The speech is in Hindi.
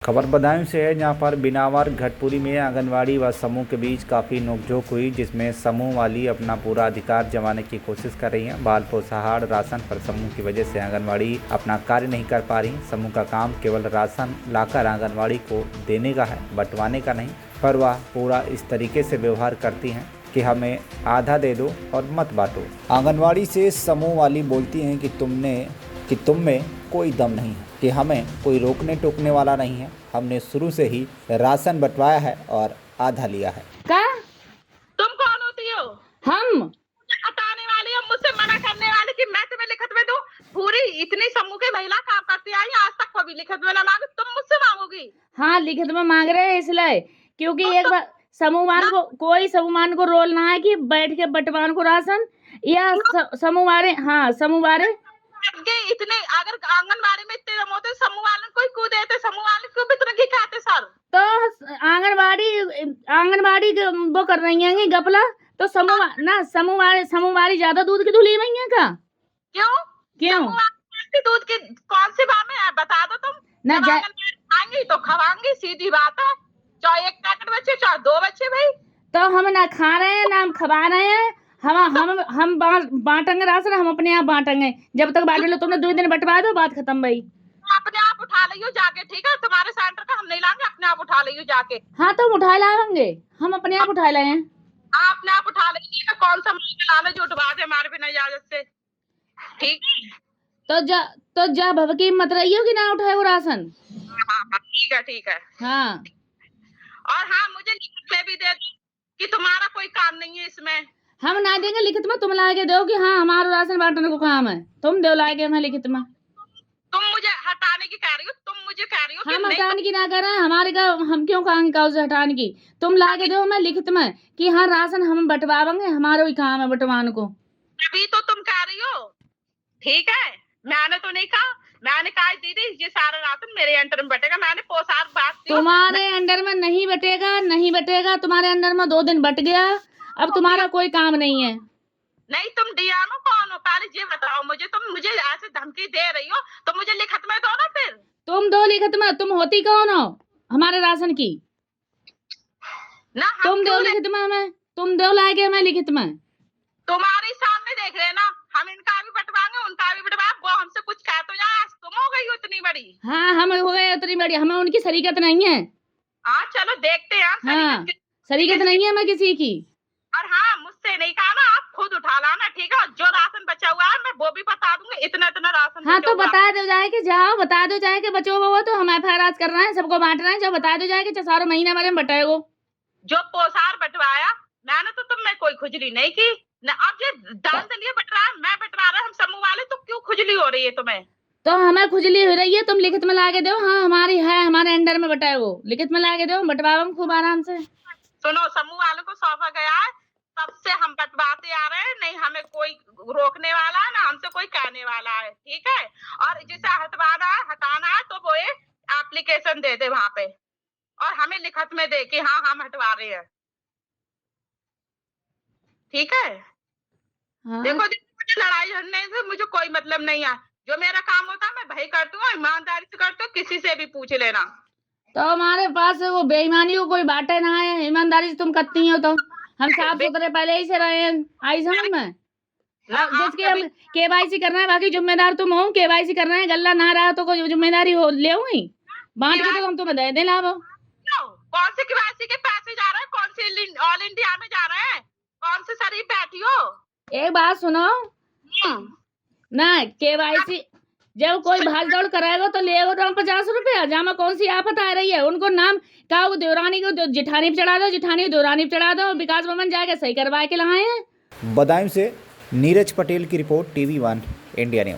खबर बदायूं से है, जहां पर बिनावर घटपुरी में आंगनवाड़ी व समूह के बीच काफ़ी नोकझोंक हुई, जिसमें समूह वाली अपना पूरा अधिकार जमाने की कोशिश कर रही हैं। बाल पोषाहार राशन पर समूह की वजह से आंगनवाड़ी अपना कार्य नहीं कर पा रही। समूह का काम केवल राशन लाकर आंगनवाड़ी को देने का है, बंटवाने का नहीं। पर वह पूरा इस तरीके से व्यवहार करती हैं कि हमें आधा दे दो और मत बांटो। आंगनवाड़ी से समूह वाली बोलती हैं कि तुम में कोई दम नहीं है, कि हमें कोई रोकने टोकने वाला नहीं है। हमने शुरू से ही राशन बंटवाया है और आधा लिया है। का तुम कौन होती हो? हम हटाने वाली हो, मुझसे मना करने वाली कि मैं तुम्हें लिखित में दूं? पूरी इतनी समूह की महिला काम करती आई, आज तक कभी लिखित में ना मांगी, तुम मुझसे मांगोगी? हाँ लिखित में मांग रहे हैं इसलिए क्योंकि एक बार समूहवान को कोई समूहवान को रोल ना है कि बैठ के बंटवान को राशन या समूह वाले। हाँ समूह वाले इतने अगर आंगनबाड़ी में इतने दम होते, समूह वाले कोई क्यों देते? समूह वाले क्यों इतना घी खाते सर? तो आंगनबाड़ी वो कर रही हैं गपला। तो समूह वाली ज्यादा दूध की धुली हुई है का? क्यों? क्यों समूह वाले दूध की कौन सी बात है बता दो तुम। ना जब आंगनबाड़ी आएंगी तो खवाएंगी, सीधी बात है। चाहे एक पैकेट बच्चे चाहे दो बच्चे भाई। तो हम ना खा रहे हैं ना हम खवा रहे हैं। हम बांटेंगे राशन, हम अपने आप बांटेंगे। जब तक बांट लो तुमने 2 दिन बंटवा दो, बात खत्म भाई। अपने आप उठा लियो जाके, ठीक है? तुम्हारे सेंटर का हम नहीं लाएंगे, अपने आप उठा लियो जाके। हाँ तो हम उठा लाएंगे, हम अपने आप उठा लाए हैं। हाँ अपने आप उठा लेंगे। कौन सा मुझे लाना जो उठवा दे हमारे बिना इजाजत से, ठीक है? तो जा भवकी मत रही हो कि ना उठाए वो राशन। हाँ ठीक है, ठीक है। हाँ और हाँ मुझे लिखित में भी दे दो कि तुम्हारा कोई काम नहीं है इसमें। हम ना देंगे लिखित में, तुम ला के दो कि हाँ हमारा राशन बांटने को काम है, तुम दो ला के हमें लिखित में। तुम मुझे हटाने की कह रही हो, तुम मुझे कह रही हो कि हम नहीं। हटाने की ना कर रहे हैं, हमारे का हम क्यों कहेंगे काउ से हटाने की। तुम ला के दो हमें लिखित में कि हाँ राशन हम बंटवाएंगे, हमारा ही काम है बंटवाने को। अभी तो तुम कह रही हो, ठीक है? मैंने तो नहीं कहा। मैंने कहा दीदी ये सारा राशन मेरे अंडर में बटेगा। मैंने पोशाक बात की। तुम्हारे अंडर में नहीं बटेगा। तुम्हारे अंडर में 2 दिन बट गया, अब तुम्हारा कोई काम नहीं है। नहीं तुम डीएमओ कौन हो पहले ये बताओ मुझे। तुम मुझे ऐसे धमकी दे रही हो तो मुझे लिखित में दो ना फिर। तुम दो लिखित में, तुम होती कौन हो हमारे राशन की? ना तुम दो लिखित में हमें, तुम दो लाके हमें लिखित में। तुम्हारे सामने देख रहे ना, हम इनका भी बंटवाएंगे उनका भी बंटवाएंगे। वो हमसे कुछ कह तो जाए, आज तुम हो गई हो इतनी बड़ी। हाँ हम हो गए उतनी बड़ी, हमें उनकी शरीकत नहीं है। हाँ चलो देखते हैं। हाँ शरीकत नहीं है हमें किसी की। और हाँ मुझसे नहीं कहा ना, आप खुद उठा लाना, ठीक है? जो राशन बचा हुआ है मैं वो भी बता दूंगी, इतना इतना राशन। हाँ तो बता दो जाए कि जाओ, बता दो जाए कि बचो वो तो हम एफआईआर कर रहे हैं, सबको बांट रहे हैं। जो बता दो जाए कि 4 महीने वाले में बटेगो। जो पोसार बंटवाया मैंने तो तुम में कोई खुजली नहीं की ना। अब ये डाल दलिए बट रहा है, मैं बंटवा रहा, हम समूह वाले, तो क्यों खुजली हो रही है तुम्हें? तो हमें खुजली हो रही है, तुम लिखित में ला के दो। हाँ हमारी है, हमारे अंडर में बटाएगो, लिखित में ला के दो, बंटवाओ खूब आराम से। सुनो, समूह वालों को सौंपा गया है, तब से हम बंटवाते आ रहे हैं। नहीं हमें कोई रोकने वाला है ना हमसे कोई कहने वाला है, ठीक है? और जिसे हटवाना है हटाना है तो वो एप्लीकेशन दे दे वहां पे और हमें लिखित में दे कि हाँ हम हटवा रहे हैं, ठीक है? हाँ। देखो मुझे लड़ाई झगड़ने से मुझे कोई मतलब नहीं है। जो मेरा काम होता है मैं भाई करती हूँ, ईमानदारी से करती हूँ, किसी से भी पूछ लेना। तो हमारे पास वो बेईमानी को कोई बाटे ना है, ईमानदारी से तुम करती हो तो हम साफ सुथरे पहले ही से रहे हैं। आई समझ में? जिसकी हम केवाईसी कर रहे हैं, बाकी जिम्मेदार तुम हो। केवाईसी कर रहे हैं, गल्ला ना रहा तो कोई जिम्मेदारी हो ले बांट के तो हम तुम्हें दे लाभ। कौन से केवाईसी के पैसे जा रहे हैं? कौन से ऑल इंडिया में जा रहे हैं? कौन से शरीफ बैठी हो? एक बात सुनो ना, केवाईसी जब कोई भाग दौड़ कराएगा तो लेगा तो 50 रुपया। जामा कौन सी आफत आ रही है? उनको नाम का देवरानी को जिठानी पे चढ़ा दो, जिठानी को देवरानी पे चढ़ा दो, विकास भवन जाके सही करवा के लाए हैं। बदायूं से नीरज पटेल की रिपोर्ट, TV1 इंडिया न्यूज।